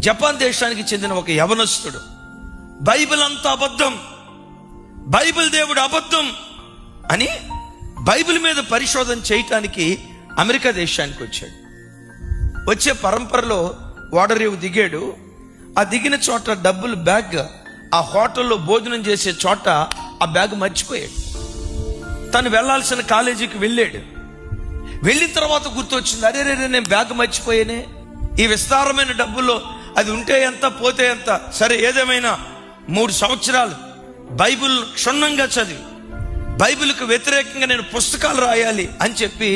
Japan దేశానికి చెందిన ఒక యవనస్తుడు బైబిల్ అంతా అబద్ధం, బైబిల్ దేవుడు అబద్ధం అని బైబిల్ మీద పరిశోధన చేయటానికి అమెరికా దేశానికి వచ్చాడు. వచ్చే పరంపరలో ఓడరేవు దిగాడు. ఆ దిగిన చోట డబ్బులు బ్యాగ్ ఆ హోటల్లో భోజనం చేసే చోట ఆ బ్యాగ్ మర్చిపోయాడు. తను వెళ్లాల్సిన కాలేజీకి వెళ్ళాడు. వెళ్ళిన తర్వాత గుర్తొచ్చింది, అరే నేను బ్యాగ్ మర్చిపోయానే, ఈ విస్తారమైన డబ్బుల్లో అది ఉంటే ఎంత పోతే ఎంత, సరే ఏదేమైనా 3 సంవత్సరాలు బైబిల్ క్షుణ్ణంగా చదివి బైబిల్కు వ్యతిరేకంగా నేను పుస్తకాలు రాయాలి అని చెప్పి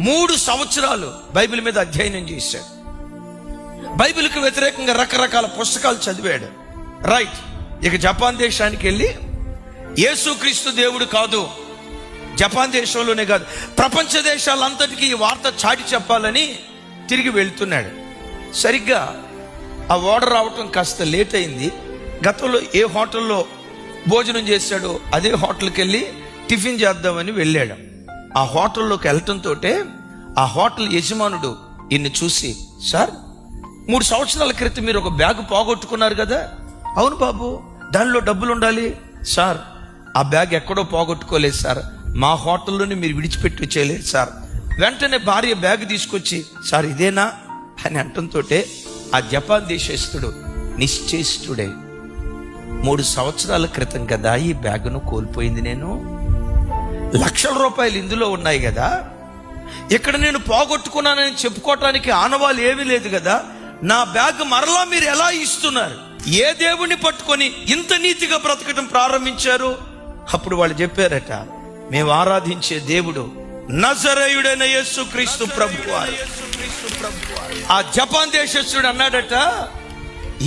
3 సంవత్సరాలు బైబిల్ మీద అధ్యయనం చేశాడు. బైబిల్కు వ్యతిరేకంగా రకరకాల పుస్తకాలు చదివాడు. రైట్, ఇక జపాన్ దేశానికి వెళ్ళి యేసుక్రీస్తు దేవుడు కాదు, జపాన్ దేశంలోనే కాదు ప్రపంచ దేశాలంతటికీ ఈ వార్త చాటి చెప్పాలని తిరిగి వెళ్తున్నాడు. సరిగ్గా ఆ ఓడర్ రావటం కాస్త లేట్ అయింది. గతంలో ఏ హోటల్లో భోజనం చేశాడో అదే హోటల్కి వెళ్ళి టిఫిన్ చేద్దామని వెళ్ళాడు. ఆ హోటల్లోకి వెళ్ళటంతో ఆ హోటల్ యజమానుడు ఈయన్ని చూసి, సార్ 3 సంవత్సరాల క్రితం మీరు ఒక బ్యాగ్ పోగొట్టుకున్నారు కదా. అవును బాబు, దానిలో డబ్బులు ఉండాలి. సార్ ఆ బ్యాగ్ ఎక్కడో పోగొట్టుకోలేదు సార్, మా హోటల్లోనే మీరు విడిచిపెట్టి వచ్చేయలేదు సార్. వెంటనే భార్య బ్యాగ్ తీసుకొచ్చి, సార్ ఇదేనా అని అంటంతో ఆ జపాన్ దేశస్తుడు నిశ్చేష్టుడే, 3 సంవత్సరాల క్రితం కదా ఈ బ్యాగును కోల్పోయింది, నేను లక్షల రూపాయలు ఇందులో ఉన్నాయి కదా, ఇక్కడ నేను పోగొట్టుకున్నానని చెప్పుకోవటానికి ఆనవాళ్ళు ఏమీ లేదు కదా, నా బ్యాగ్ మరలా మీరు ఎలా ఇస్తున్నారు? ఏ దేవుణ్ణి పట్టుకొని ఇంత నీతిగా బ్రతకడం ప్రారంభించారు? అప్పుడు వాళ్ళు చెప్పారట, మేము ఆరాధించే దేవుడు నజరేయుడైన యేసుక్రీస్తు ప్రభువారు. ఆ జపాన్ దేశస్తుడు అన్నాడట,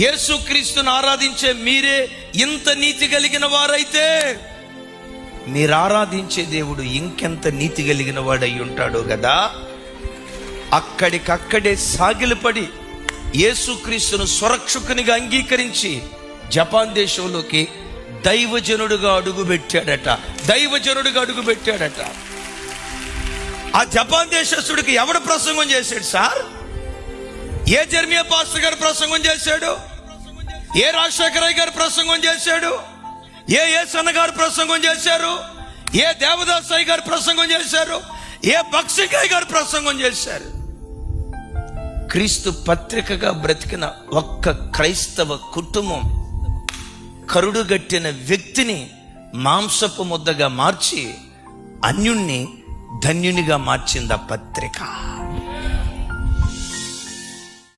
యేసుక్రీస్తును ఆరాధించే మీరే ఇంత నీతి కలిగిన వారైతే మీరు ఆరాధించే దేవుడు ఇంకెంత నీతి కలిగిన వాడై ఉంటాడో కదా. అక్కడికక్కడే సాగిలపడి యేసుక్రీస్తును స్వరక్షకునిగా అంగీకరించి జపాన్ దేశంలోకి దైవజనుడుగా అడుగుపెట్టాడట. ఆ జపాన్ దేశస్తుడికి ఎవడు ప్రసంగం చేశాడు సార్? ఏ జెర్మియా పాస్టర్ గారు ప్రసంగం చేశాడు? ఏ రాజశేఖరయ్య గారు ప్రసంగం చేశాడు? ఏ యేసన్న గారు ప్రసంగం చేశారు? ఏ దేవదాసయ్య గారు ప్రసంగం చేశారు? ఏ భక్సింగయ్య గారు ప్రసంగం చేశారు? క్రీస్తు పత్రికగా బ్రతికిన ఒక్క క్రైస్తవ కుటుంబం కరుడుగట్టిన వ్యక్తిని మాంసపు ముద్దగా మార్చి అన్యుణ్ణి ధన్యునిగా మార్చింది ఆ పత్రిక.